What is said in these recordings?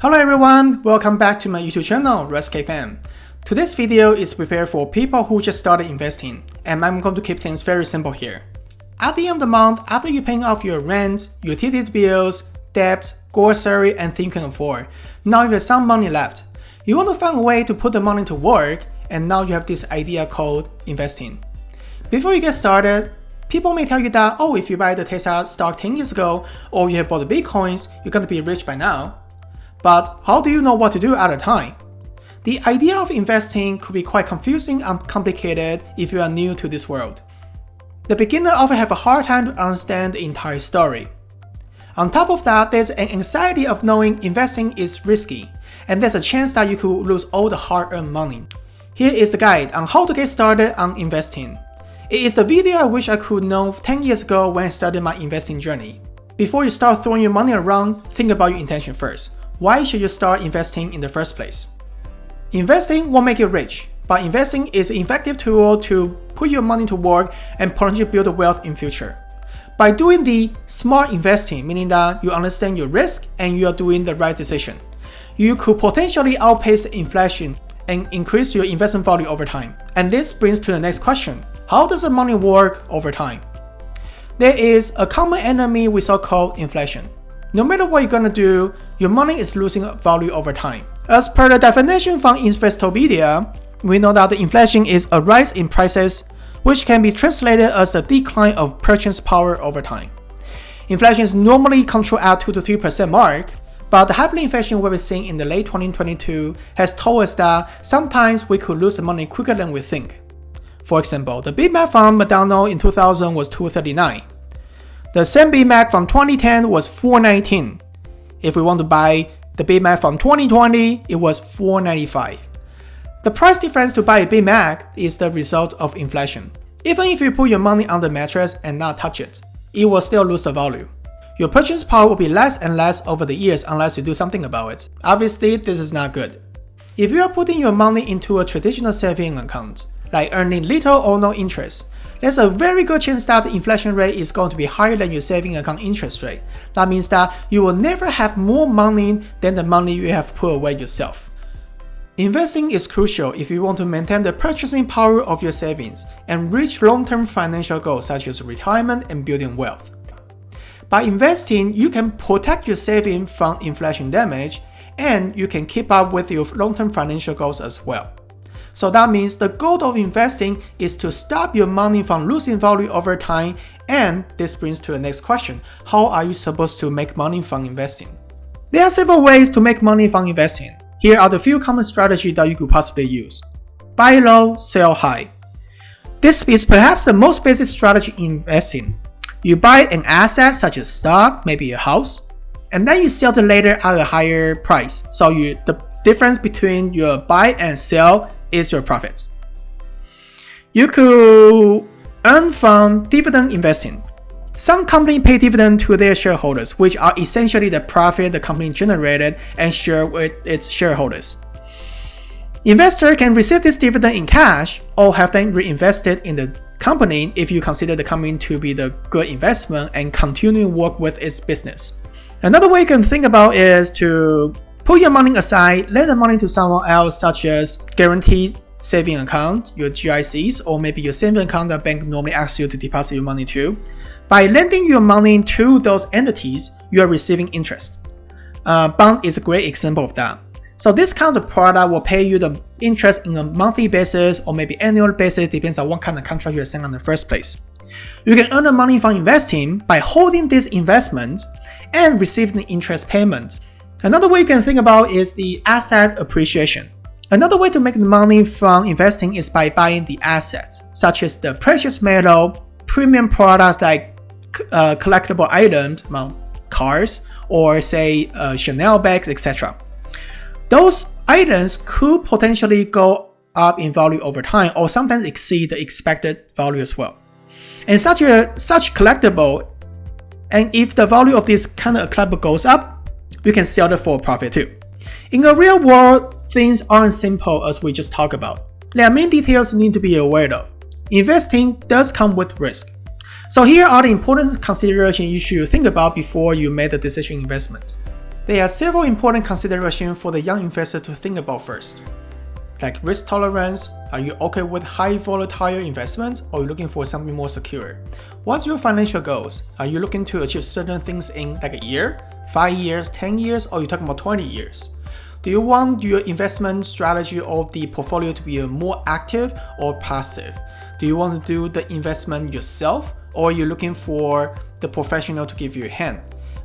Hello everyone, welcome back to my YouTube channel, RussKFam. Today's video is prepared for people who just started investing, and I'm going to keep things very simple here. At the end of the month, after you're paying off your rent, utilities bills, debt, grocery, and things you can afford, now you have some money left. You want to find a way to put the money to work, and now you have this idea called investing. Before you get started, people may tell you that, oh, if you buy the Tesla stock 10 years ago, or you have bought the Bitcoins, you're going to be rich by now. But how do you know what to do at a time? The idea of investing could be quite confusing and complicated if you are new to this world. The beginner often have a hard time to understand the entire story. On top of that, there's an anxiety of knowing investing is risky, and there's a chance that you could lose all the hard-earned money. Here is the guide on how to get started on investing. It is the video I wish I could know 10 years ago when I started my investing journey. Before you start throwing your money around, think about your intention first. Why should you start investing in the first place? Investing won't make you rich, but investing is an effective tool to put your money to work and potentially build wealth in future. By doing the smart investing, meaning that you understand your risk and you are doing the right decision, you could potentially outpace inflation and increase your investment value over time. And this brings to the next question. How does the money work over time? There is a common enemy we so called inflation. No matter what you're gonna do, your money is losing value over time. As per the definition from Investopedia, we know that the inflation is a rise in prices, which can be translated as the decline of purchase power over time. Inflation is normally controlled at 2 to 3% mark, but the hyperinflation we've seen in the late 2022 has told us that sometimes we could lose the money quicker than we think. For example, the Big Mac from McDonald's in 2000 was $2.39. The same Big Mac from 2010 was $4.19. If we want to buy the Big Mac from 2020, it was $4.95. The price difference to buy a Big Mac is the result of inflation. Even if you put your money on the mattress and not touch it, it will still lose the value. Your purchase power will be less and less over the years unless you do something about it. Obviously, this is not good. If you are putting your money into a traditional saving account, like earning little or no interest, there's a very good chance that the inflation rate is going to be higher than your saving account interest rate. That means that you will never have more money than the money you have put away yourself. Investing is crucial if you want to maintain the purchasing power of your savings and reach long-term financial goals such as retirement and building wealth. By investing, you can protect your savings from inflation damage, and you can keep up with your long-term financial goals as well. So that means the goal of investing is to stop your money from losing value over time, and this brings to the next question. How are you supposed to make money from investing? There are several ways to make money from investing. Here are the few common strategies that you could possibly use. Buy low, sell high. This is perhaps the most basic strategy in investing. You buy an asset such as stock, maybe a house, and then you sell it later at a higher price. So the difference between your buy and sell is your profit. You could earn from dividend investing. Some companies pay dividend to their shareholders, which are essentially the profit the company generated and share with its shareholders. Investor can receive this dividend in cash or have them reinvested in the company if you consider the company to be the good investment and continue work with its business. Another way you can think about is to put your money aside, lend the money to someone else, such as guaranteed saving account, your GICs, or maybe your saving account that bank normally asks you to deposit your money to. By lending your money to those entities, you are receiving interest. Bond is a great example of that. So this kind of product will pay you the interest in a monthly basis or maybe annual basis, depends on what kind of contract you're signing in the first place. You can earn the money from investing by holding this investment and receiving the interest payment. Another way you can think about is the asset appreciation. Another way to make the money from investing is by buying the assets, such as the precious metal, premium products like collectible items, cars, or say Chanel bags, etc. Those items could potentially go up in value over time or sometimes exceed the expected value as well. And such collectible, and if the value of this kind of collectible goes up, you can sell it for a profit too. In the real world, things aren't simple as we just talked about. There are many details you need to be aware of. Investing does come with risk. So here are the important considerations you should think about before you make the decision investment. There are several important considerations for the young investor to think about first. Like risk tolerance, are you okay with high volatile investments or are you looking for something more secure? What's your financial goals? Are you looking to achieve certain things in like a year, 5 years, 10 years, or are you talking about 20 years? Do you want your investment strategy of the portfolio to be more active or passive? Do you want to do the investment yourself or are you looking for the professional to give you a hand?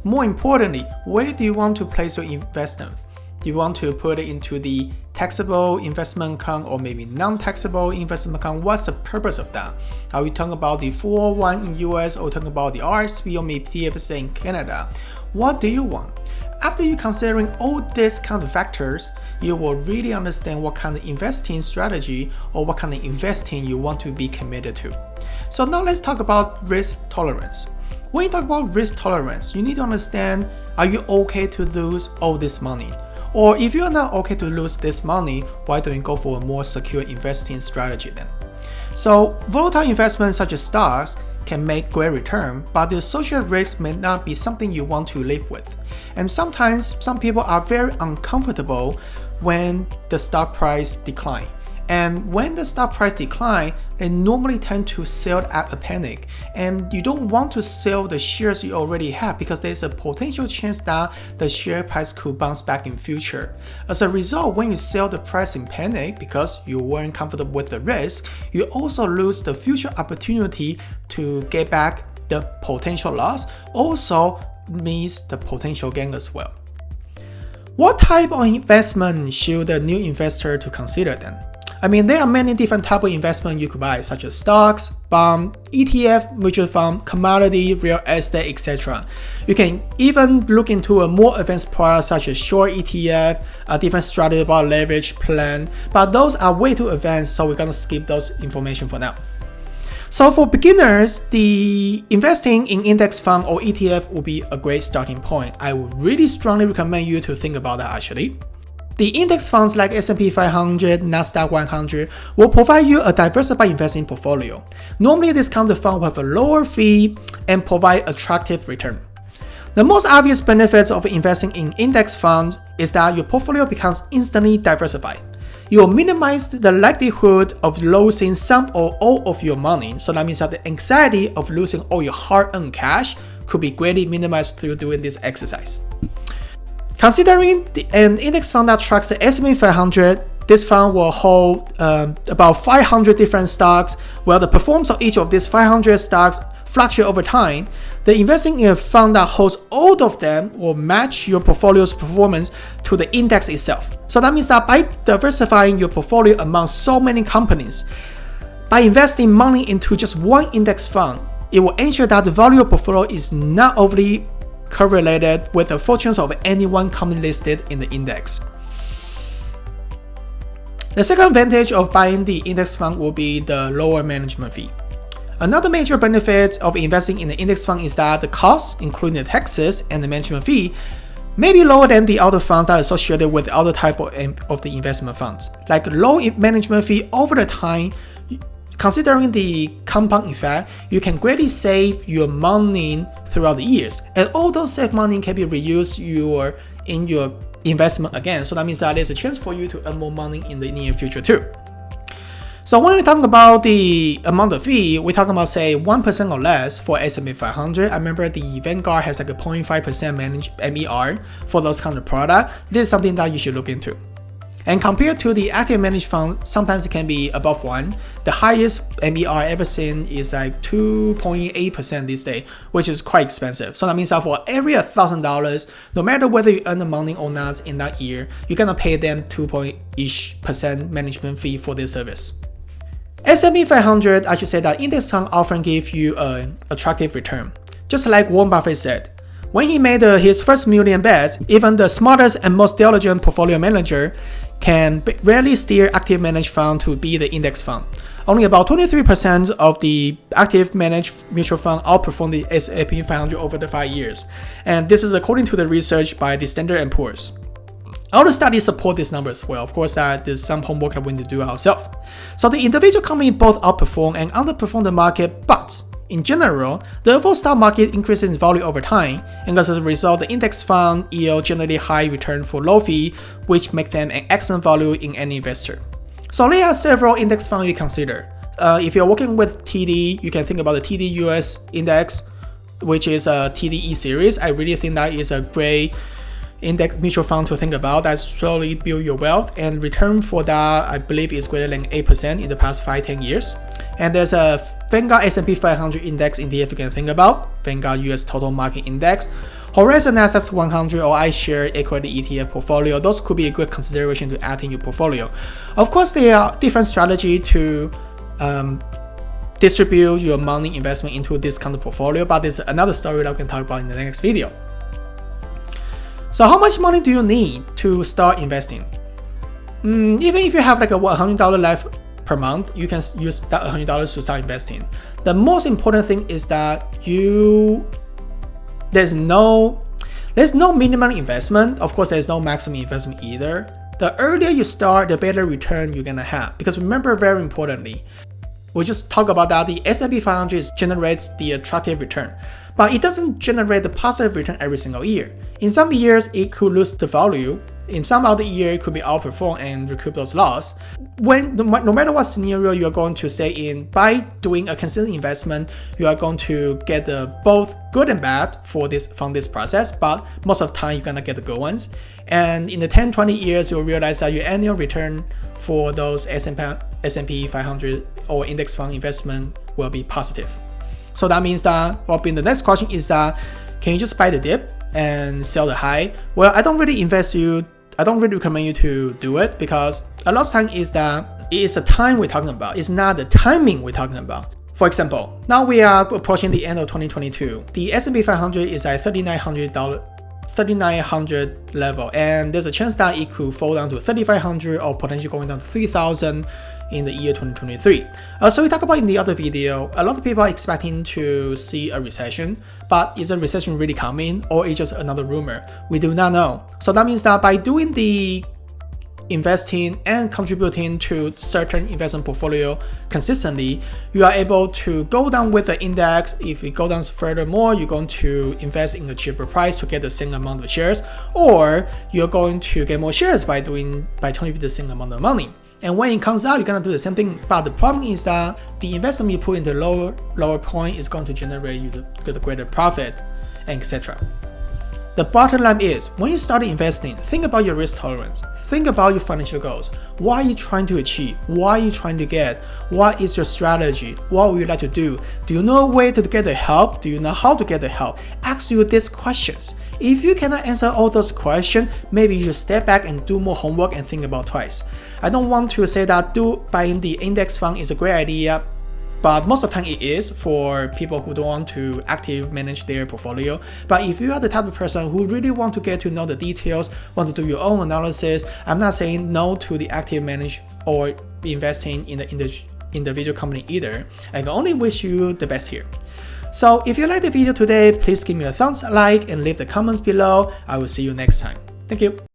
More importantly, where do you want to place your investment? Do you want to put it into the taxable investment account or maybe non-taxable investment account? What's the purpose of that? Are we talking about the 401 in US or talking about the RSP or maybe TFSA in Canada? What do you want? After you considering all these kind of factors, you will really understand what kind of investing strategy or what kind of investing you want to be committed to. So now let's talk about risk tolerance. When you talk about risk tolerance, you need to understand, are you okay to lose all this money? Or if you're not okay to lose this money, why don't you go for a more secure investing strategy then? So volatile investments such as stocks can make great return, but the social risk may not be something you want to live with. And sometimes some people are very uncomfortable when the stock price decline. And when the stock price decline, they normally tend to sell at a panic. And you don't want to sell the shares you already have because there's a potential chance that the share price could bounce back in future. As a result, when you sell the price in panic because you weren't comfortable with the risk, you also lose the future opportunity to get back the potential loss, also means the potential gain as well. What type of investment should a new investor to consider then? I mean, there are many different types of investment you could buy, such as stocks, bond, ETF, mutual fund, commodity, real estate, etc. You can even look into a more advanced product such as short ETF, a different strategy about leverage plan, but those are way too advanced, so we're gonna skip those information for now. So for beginners, the investing in index fund or ETF will be a great starting point. I would really strongly recommend you to think about that actually. The index funds like S&P 500, Nasdaq 100 will provide you a diversified investing portfolio. Normally, this kind of fund will have a lower fee and provide attractive return. The most obvious benefits of investing in index funds is that your portfolio becomes instantly diversified. You will minimize the likelihood of losing some or all of your money, so that means that the anxiety of losing all your hard-earned cash could be greatly minimized through doing this exercise. Considering an index fund that tracks the S&P 500, this fund will hold about 500 different stocks, where the performance of each of these 500 stocks fluctuate over time. The investing in a fund that holds all of them will match your portfolio's performance to the index itself. So that means that by diversifying your portfolio among so many companies, by investing money into just one index fund, it will ensure that the value of portfolio is not overly correlated with the fortunes of any one company listed in the index. The second advantage of buying the index fund will be the lower management fee. Another major benefit of investing in the index fund is that the cost, including the taxes and the management fee, may be lower than the other funds that are associated with the other type of the investment funds. Like low management fee over the time, considering the compound effect, you can greatly save your money throughout the years. And all those saved money can be reused in your investment again. So that means that there's a chance for you to earn more money in the near future too. So when we talk about the amount of fee, we're talking about say 1% or less for S&P 500. I remember the Vanguard has like a 0.5% MER for those kind of product. This is something that you should look into. And compared to the active managed fund, sometimes it can be above 1. The highest MER ever seen is like 2.8% these days, which is quite expensive. So that means that for every $1,000, no matter whether you earn the money or not in that year, you're gonna pay them 2.ish% management fee for this service. S&P 500, I should say that index fund often give you an attractive return. Just like Warren Buffett said, when he made his first million bets, even the smartest and most diligent portfolio manager can rarely steer active managed fund to be the index fund. Only about 23% of the active managed mutual fund outperformed the S&P 500 over the 5 years. And this is according to the research by the Standard & Poor's. All the studies support this number as well. Of course, there's some homework that we need to do ourselves. So the individual company both outperform and underperform the market, but In general, the overall stock market increases in value over time, and as a result, the index fund yield generally high return for low fee, which make them an excellent value in any investor. So there are several index funds you consider. If you're working with TD, you can think about the TD US Index, which is a TDE series. I really think that is a great index mutual fund to think about that slowly build your wealth, and return for that I believe is greater than 8% in the past 5-10 years. And there's a Vanguard S&P 500 index ETF you can think about, Vanguard US Total Market Index, Horizon Assets 100 or iShares Equity ETF portfolio. Those could be a good consideration to add in your portfolio. Of course, there are different strategies to distribute your money investment into this kind of portfolio, but there's another story that we can talk about in the next video. So how much money do you need to start investing? Even if you have like a $100 left per month, you can use that $100 to start investing. The most important thing is that there's no minimum investment. Of course, there's no maximum investment either. The earlier you start, the better return you're gonna have. Because remember, very importantly, we just talk about that the S&P 500 generates the attractive return, but it doesn't generate the positive return every single year. In some years, it could lose the value. In some other year, it could be outperformed and recoup those losses. No matter what scenario you are going to stay in, by doing a consistent investment, you are going to get both good and bad from this process, but most of the time, you're gonna get the good ones. And in the 10-20 years, you'll realize that your annual return for those S&P 500 or index fund investment will be positive. So that means that the next question is that, can you just buy the dip and sell the high? Well, I don't really recommend you to do it, because a lot of time is that it is the time we're talking about. It's not the timing we're talking about. For example, now we are approaching the end of 2022. The S&P 500 is at $3,900 level, and there's a chance that it could fall down to $3,500 or potentially going down to $3,000 in the year 2023. So we talked about in the other video, a lot of people are expecting to see a recession, but is a recession really coming, or is just another rumor? We do not know. So that means that by doing the investing and contributing to certain investment portfolio consistently, you are able to go down with the index. If it goes down furthermore, you're going to invest in a cheaper price to get the same amount of shares, or you're going to get more shares by contributing the same amount of money. And when it comes out, you're gonna do the same thing. But the problem is that the investment you put in the lower point is going to generate you the greater profit, and etc. The bottom line is, when you start investing, think about your risk tolerance. Think about your financial goals. What are you trying to achieve? What are you trying to get? What is your strategy? What would you like to do? Do you know where to get the help? Do you know how to get the help? Ask you these questions. If you cannot answer all those questions, maybe you should step back and do more homework and think about twice. I don't want to say that buying the index fund is a great idea, but most of the time it is for people who don't want to actively manage their portfolio. But if you are the type of person who really want to get to know the details, want to do your own analysis, I'm not saying no to the active manage or investing in the individual company either. I can only wish you the best here. So if you like the video today, please give me a thumbs like and leave the comments below. I will see you next time. Thank you.